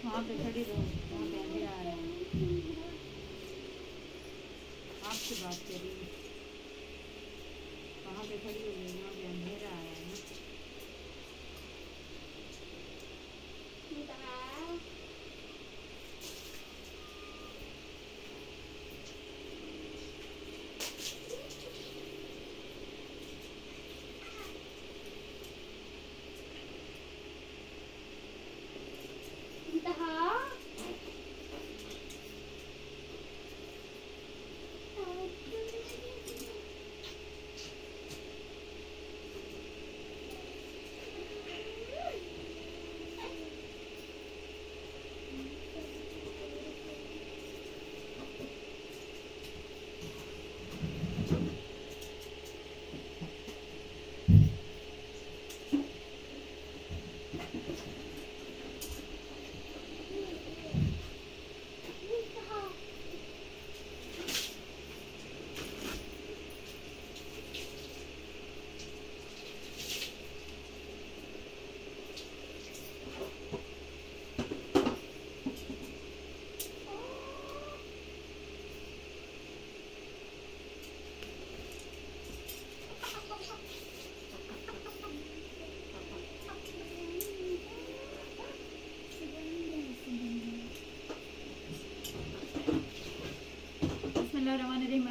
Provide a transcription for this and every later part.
वहाँ पे खड़ी रहो, वहाँ पे अंधेरा आ रहा है। आपसे बात कर रही हूँ, वहाँ पे खड़ी हो गई, वहाँ पे अंधेरा आ रहा है ना।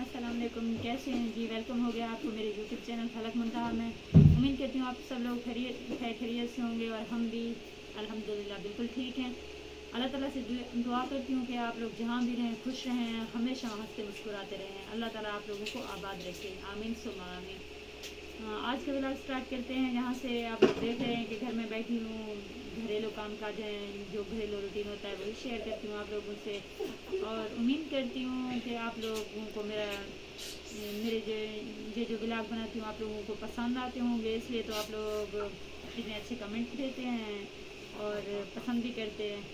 अस्सलामुअलैकुम, कैसे हैं जी। वेलकम हो गया आपको मेरे यूट्यूब चैनल फलक मुंतहा में। उम्मीद करती हूँ आप सब लोग खैरियत से होंगे और हम भी अल्हम्दुलिल्लाह बिल्कुल ठीक हैं। अल्लाह ताला से दुआ करती हूँ कि आप लोग जहाँ भी रहें खुश रहें, हमेशा हंसते मुस्कुराते रहें। अल्लाह ताला आप लोगों को आबाद रखे, आमीन सुम्मा आमीन। आज का व्लॉग स्टार्ट करते हैं जहाँ से आप लोग देख रहे हैं कि घर में बैठी हूँ, घरेलू काम काज हैं, जो घरेलू रूटीन होता है वही शेयर करती हूँ आप लोगों से। और उम्मीद करती हूँ कि आप लोगों को मेरे जो व्लॉग बनाती हूँ आप लोगों को पसंद आते होंगे, इसलिए तो आप लोग इतने अच्छे कमेंट देते हैं और पसंद भी करते हैं।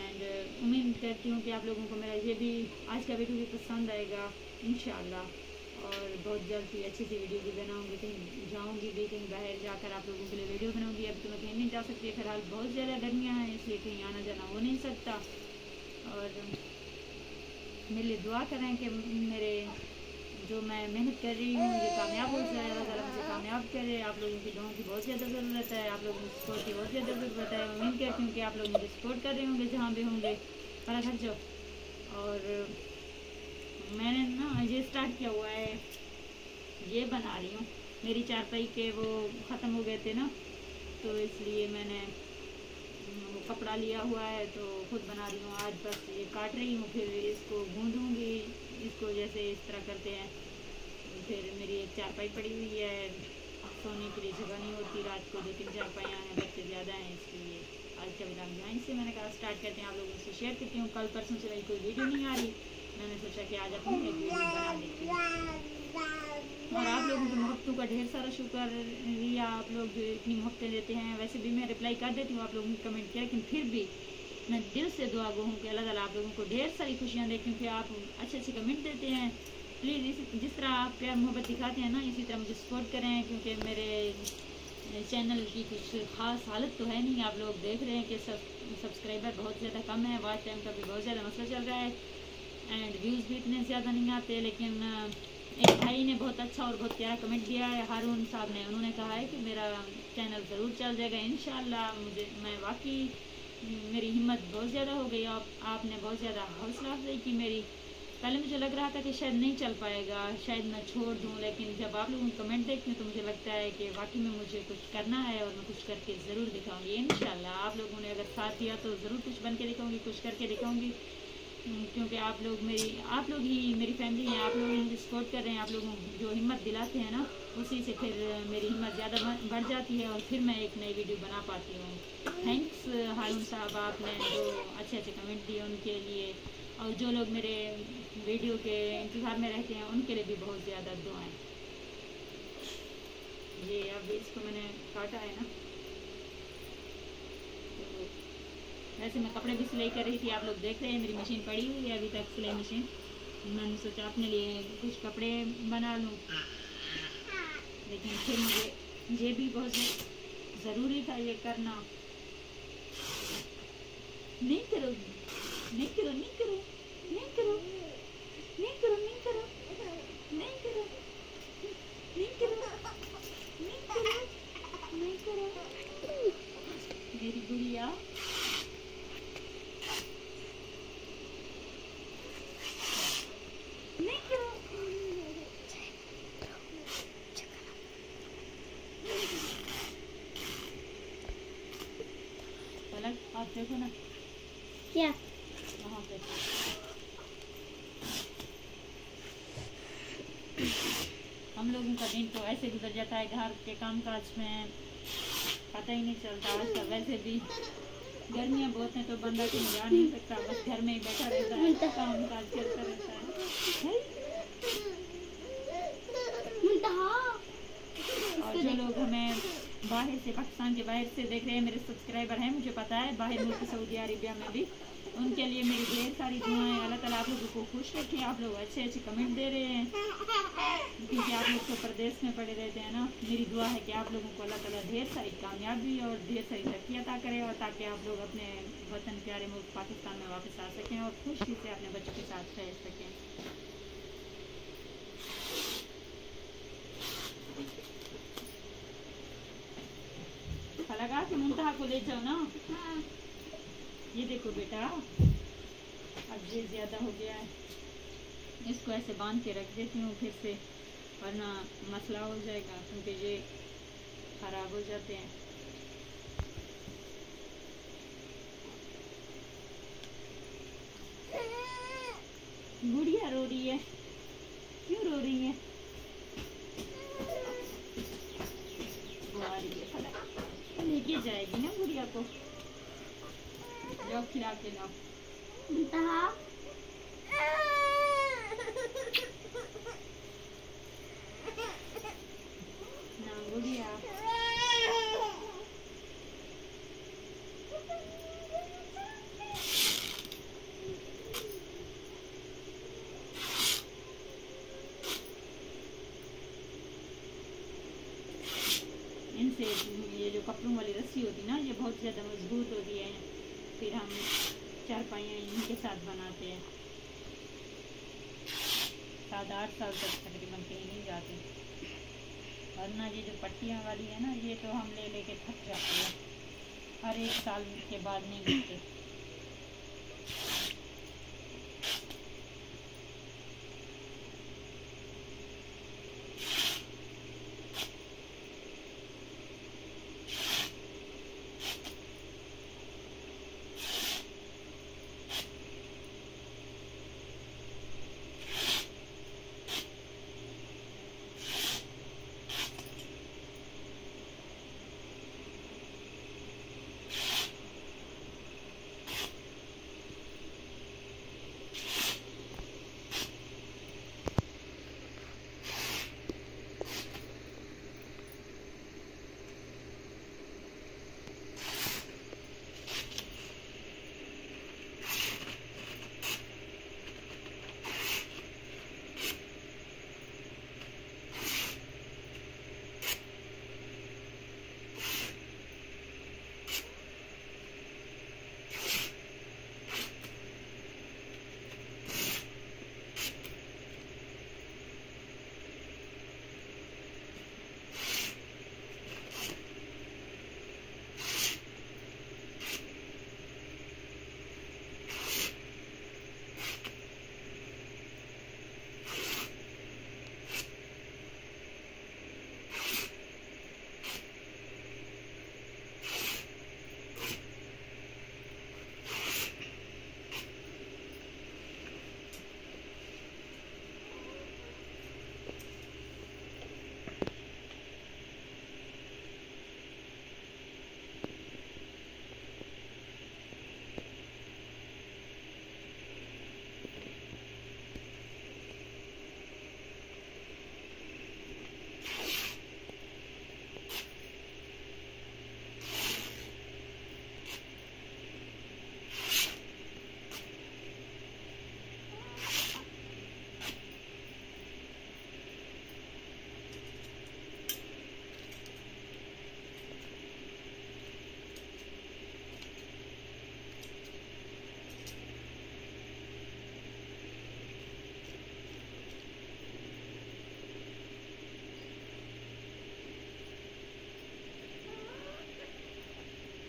एंड उम्मीद करती हूँ कि आप लोगों को मेरा ये भी आज का वीडियो भी पसंद आएगा इंशाल्लाह। और बहुत जल्द ही अच्छी सी वीडियो भी बनाऊँगी, कहीं जाऊँगी भी, कहीं बाहर जाकर आप लोगों के लिए वीडियो बनाऊँगी। अभी तो मैं कहीं नहीं जा सकती, फिलहाल बहुत ज़्यादा गर्मियाँ हैं, इसलिए कहीं आना जाना हो नहीं सकता। और मेरे लिए दुआ करें कि मेरे जो मैं मेहनत कर रही हूँ ये कामयाब हो जाए, अल्लाह ताला मुझे कामयाब करे। आप लोगों की दुआओं की बहुत ज़्यादा ज़रूरत है, आप लोगों की सपोर्ट की बहुत ज़्यादा ज़रूरत है। उम्मीद करती हूँ कि आप लोग मुझे सपोर्ट कर रहे होंगे जहाँ भी होंगे। पर घर जाओ। और मैंने ना ये स्टार्ट किया हुआ है, ये बना रही हूँ। मेरी चारपाई के वो ख़त्म हो गए थे ना, तो इसलिए मैंने वो कपड़ा लिया हुआ है तो खुद बना रही हूँ। आज बस ये काट रही हूँ, फिर इसको गूँधूँगी, इसको जैसे इस तरह करते हैं। फिर मेरी एक चारपाई पड़ी हुई है, सोने के लिए जगह नहीं होती रात को, 2-3 चारपाइयाँ हैं, बच्चे ज़्यादा हैं, इसलिए आज का व्लॉग यहाँ से मैंने कहा स्टार्ट करते हैं, आप लोगों से शेयर करती हूँ। कल परसों से मेरी कोई वीडियो नहीं आ रही, मैंने सोचा कि आज अपनी एक वीडियो बना लेती हूँ। और आप लोगों की मोहब्बतों का ढेर सारा शुक्रिया, आप लोग जो इतनी मोहब्बतें देते हैं। वैसे भी मैं रिप्लाई कर देती हूँ आप लोगों की कमेंट किया, लेकिन फिर भी मैं दिल से दुआ गो हूँ कि अल्लाह ताला आप लोगों को ढेर सारी खुशियाँ दे, क्योंकि आप अच्छे अच्छे कमेंट देते हैं। प्लीज़ जिस तरह आप प्यार मोहब्बत दिखाते हैं ना, इसी तरह मुझे सपोर्ट करें, क्योंकि मेरे चैनल की कुछ ख़ास हालत तो है नहीं। आप लोग देख रहे हैं कि सब्सक्राइबर बहुत ज़्यादा कम है, वॉच टाइम का भी बहुत ज़्यादा मसला चल रहा है एंड व्यूज़ भी इतने ज़्यादा नहीं आते। लेकिन एक भाई ने बहुत अच्छा और बहुत प्यारा कमेंट दिया है, हारून साहब ने। उन्होंने कहा है कि मेरा चैनल ज़रूर चल जाएगा इंशाल्लाह। मैं वाकई मेरी हिम्मत बहुत ज़्यादा हो गई, आपने बहुत ज़्यादा हौसला अफजाई की मेरी। पहले मुझे लग रहा था कि शायद नहीं चल पाएगा, शायद मैं छोड़ दूं, लेकिन जब आप लोगों को कमेंट देखती हूँ तो मुझे लगता है कि वाकई में मुझे कुछ करना है और मैं कुछ करके ज़रूर दिखाऊंगी इंशाल्लाह। आप लोगों ने अगर साथ दिया तो ज़रूर कुछ बन के दिखाऊंगी, कुछ करके दिखाऊंगी, क्योंकि आप लोग ही मेरी फैमिली हैं। आप लोग मुझे सपोर्ट कर रहे हैं, आप लोग जो हिम्मत दिलाते हैं ना, उसी से फिर मेरी हिम्मत ज़्यादा बढ़ जाती है और फिर मैं एक नई वीडियो बना पाती हूँ। थैंक्स हारून साहब, आपने जो अच्छे अच्छे कमेंट दिए उनके लिए, और जो लोग मेरे वीडियो के इंतज़ार में रहते हैं उनके लिए भी बहुत ज़्यादा दुआएं। ये अब इसको मैंने काटा है ना, तो वैसे मैं कपड़े भी सिलाई कर रही थी, आप लोग देख रहे हैं मेरी मशीन पड़ी हुई है अभी तक, सिलाई मशीन। मैंने सोचा अपने लिए कुछ कपड़े बना लूँ, लेकिन फिर मुझे ये भी बहुत ज़रूरी था ये करना। नहीं करोगी, नहीं करो, नहीं करो, नहीं करो, नहीं करो, नहीं करो, नहीं करो, नहीं करो, नहीं करो, नहीं करो, मेरी गुड़िया। नहीं करो। पलक आप देखो ना क्या वहाँ पे। हम लोगों का दिन तो ऐसे गुजर जाता है घर के कामकाज में, पता ही नहीं चलता। आजकल वैसे भी गर्मियाँ बहुत हैं तो बंदा कहीं जा नहीं सकता, बस घर में ही बैठा रहता है, काम काज चलता रहता है। और जो लोग हमें बाहर से, पाकिस्तान के बाहर से देख रहे हैं, मेरे सब्सक्राइबर हैं, मुझे पता है बाहर मुल्क सऊदी अरेबिया में भी, उनके लिए मेरी ढेर सारी दुआएं। अल्लाह ताला आप लोगों को खुश रखे। आप लोग अच्छे अच्छे कमेंट दे रहे हैं क्योंकि आप लोग तो प्रदेश में पड़े रहते हैं ना। मेरी दुआ है कि आप लोगों को अल्लाह ताला ढेर सारी कामयाबी और ढेर सारी तरक्की अता करे, और ताकि आप लोग अपने वतन प्यारे मुल्क पाकिस्तान में वापस आ सकें और खुशी से अपने बच्चों के साथ रह सकें। लगा के मुंतहा को ले जाओ ना। ये देखो बेटा, अब ये ज़्यादा हो गया है, इसको ऐसे बांध के रख देती हूँ फिर से, वरना मसला हो जाएगा क्योंकि ये खराब हो जाते हैं। गुड़िया रो रही है, क्यों रो रही है? वो आ रही है, फलक लेके जाएगी ना गुड़िया को, जाओ खिला के लाओ। ना गुड़िया, इनसे ये जो कपड़ों वाली रस्सी होती ना, ये बहुत ज़्यादा मजबूत होती है, फिर हम चारपाइयाँ इनके साथ बनाते हैं। 7-8 साल तक तकरीबन कहीं नहीं जाते, वरना ये जो पट्टियाँ वाली है ना, ये तो हम ले लेके थक जाते हैं, हर 1 साल के बाद नहीं मिलते।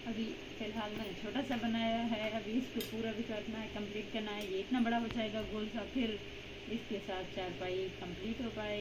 अभी फ़िलहाल मैंने छोटा सा बनाया है, अभी इसको पूरा भी करना है, कंप्लीट करना है। ये इतना बड़ा हो जाएगा गोल सा, फिर इसके साथ चारपाई कंप्लीट हो पाए।